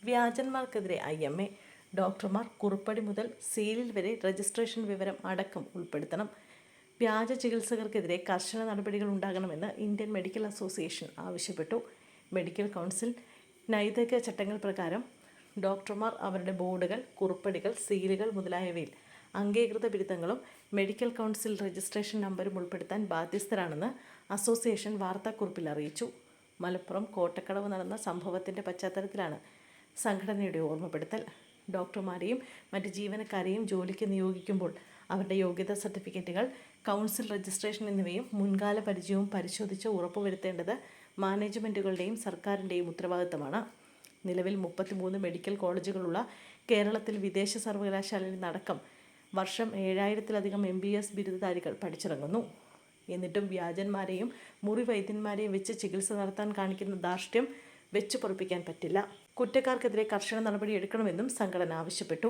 വ്യാജന്മാർക്കെതിരെ IMA. ഡോക്ടർമാർ കുറിപ്പടി മുതൽ സീലിൽ വരെ രജിസ്ട്രേഷൻ വിവരം അടക്കം ഉൾപ്പെടുത്തണം. വ്യാജ ചികിത്സകർക്കെതിരെ കർശന നടപടികൾ ഉണ്ടാകണമെന്ന് ഇന്ത്യൻ മെഡിക്കൽ അസോസിയേഷൻ ആവശ്യപ്പെട്ടു. മെഡിക്കൽ കൗൺസിൽ നൈതിക ചട്ടങ്ങൾ പ്രകാരം ഡോക്ടർമാർ അവരുടെ ബോർഡുകൾ, കുറിപ്പടികൾ, സീലുകൾ മുതലായവയിൽ അംഗീകൃത ബിരുദങ്ങളും മെഡിക്കൽ കൗൺസിൽ രജിസ്ട്രേഷൻ നമ്പരും ഉൾപ്പെടുത്താൻ ബാധ്യസ്ഥരാണെന്ന് അസോസിയേഷൻ വാർത്താക്കുറിപ്പിൽ അറിയിച്ചു. മലപ്പുറം കോട്ടക്കടവ് നടന്ന സംഭവത്തിൻ്റെ പശ്ചാത്തലത്തിലാണ് സംഘടനയുടെ ഓർമ്മപ്പെടുത്തൽ. ഡോക്ടർമാരെയും മറ്റ് ജീവനക്കാരെയും ജോലിക്ക് നിയോഗിക്കുമ്പോൾ അവരുടെ യോഗ്യതാ സർട്ടിഫിക്കറ്റുകൾ, കൗൺസിൽ രജിസ്ട്രേഷൻ എന്നിവയും മുൻകാല പരിചയവും പരിശോധിച്ച് ഉറപ്പുവരുത്തേണ്ടത് മാനേജ്മെൻറ്റുകളുടെയും സർക്കാരിൻ്റെയും ഉത്തരവാദിത്തമാണ്. നിലവിൽ 33 മെഡിക്കൽ കോളേജുകളുള്ള കേരളത്തിൽ വിദേശ സർവകലാശാലയിൽ നിന്നടക്കം വർഷം 7000-ലധികം MBBS ബിരുദധാരികൾ പഠിച്ചിറങ്ങുന്നു. എന്നിട്ടും വ്യാജന്മാരെയും മുറി വൈദ്യന്മാരെയും വെച്ച് ചികിത്സ നടത്താൻ കാണിക്കുന്ന ധാർഷ്ട്യം വെച്ചു പൊറുപ്പിക്കാൻ പറ്റില്ല. കുറ്റക്കാർക്കെതിരെ കർശന നടപടിയെടുക്കണമെന്നും സംഘടന ആവശ്യപ്പെട്ടു.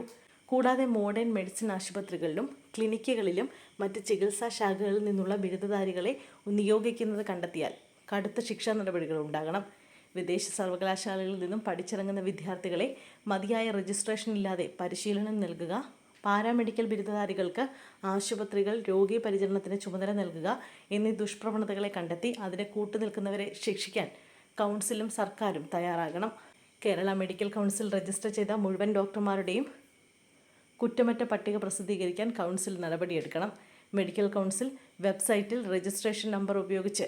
കൂടാതെ മോഡേൺ മെഡിസിൻ ആശുപത്രികളിലും ക്ലിനിക്കുകളിലും മറ്റ് ചികിത്സാ ശാഖകളിൽ നിന്നുള്ള ബിരുദധാരികളെ നിയോഗിക്കുന്നത് കണ്ടെത്തിയാൽ കടുത്ത ശിക്ഷാ നടപടികൾ ഉണ്ടാകണം. വിദേശ സർവകലാശാലകളിൽ നിന്നും പഠിച്ചിറങ്ങുന്ന വിദ്യാർത്ഥികളെ മതിയായ രജിസ്ട്രേഷൻ ഇല്ലാതെ പരിശീലനം നൽകുക, പാരാമെഡിക്കൽ ബിരുദധാരികൾക്ക് ആശുപത്രികൾ രോഗീ പരിചരണത്തിന് ചുമതല നൽകുക എന്നീ ദുഷ്പ്രവണതകളെ കണ്ടെത്തി അതിനെ കൂട്ടുനിൽക്കുന്നവരെ ശിക്ഷിക്കാൻ കൗൺസിലും സർക്കാരും തയ്യാറാകണം. കേരള മെഡിക്കൽ കൗൺസിൽ രജിസ്റ്റർ ചെയ്ത മുഴുവൻ ഡോക്ടർമാരുടെയും കുറ്റമറ്റ പട്ടിക പ്രസിദ്ധീകരിക്കാൻ കൗൺസിൽ നടപടിയെടുക്കണം. മെഡിക്കൽ കൗൺസിൽ വെബ്സൈറ്റിൽ രജിസ്ട്രേഷൻ നമ്പർ ഉപയോഗിച്ച്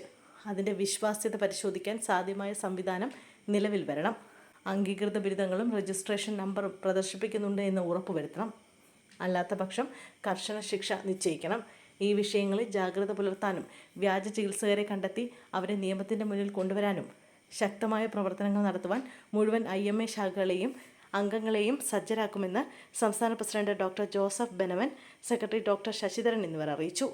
അതിൻ്റെ വിശ്വാസ്യത പരിശോധിക്കാൻ സാധ്യമായ സംവിധാനം നിലവിൽ വരണം. അംഗീകൃത ബിരുദങ്ങളും രജിസ്ട്രേഷൻ നമ്പറും പ്രദർശിപ്പിക്കുന്നുണ്ട് എന്ന് ഉറപ്പുവരുത്തണം. അല്ലാത്ത പക്ഷം കർശന ശിക്ഷ നിശ്ചയിക്കണം. ഈ വിഷയങ്ങളിൽ ജാഗ്രത പുലർത്താനും വ്യാജ ചികിത്സകരെ കണ്ടെത്തി അവരെ നിയമത്തിൻ്റെ മുന്നിൽ കൊണ്ടുവരാനും ശക്തമായ പ്രവർത്തനങ്ങൾ നടത്തുവാൻ മുഴുവൻ IMA ശാഖകളെയും അംഗങ്ങളെയും സജ്ജരാക്കുമെന്ന് സംസ്ഥാന president doctor Joseph Benavan, secretary doctor Sasidharan എന്നിവർ അറിയിച്ചു.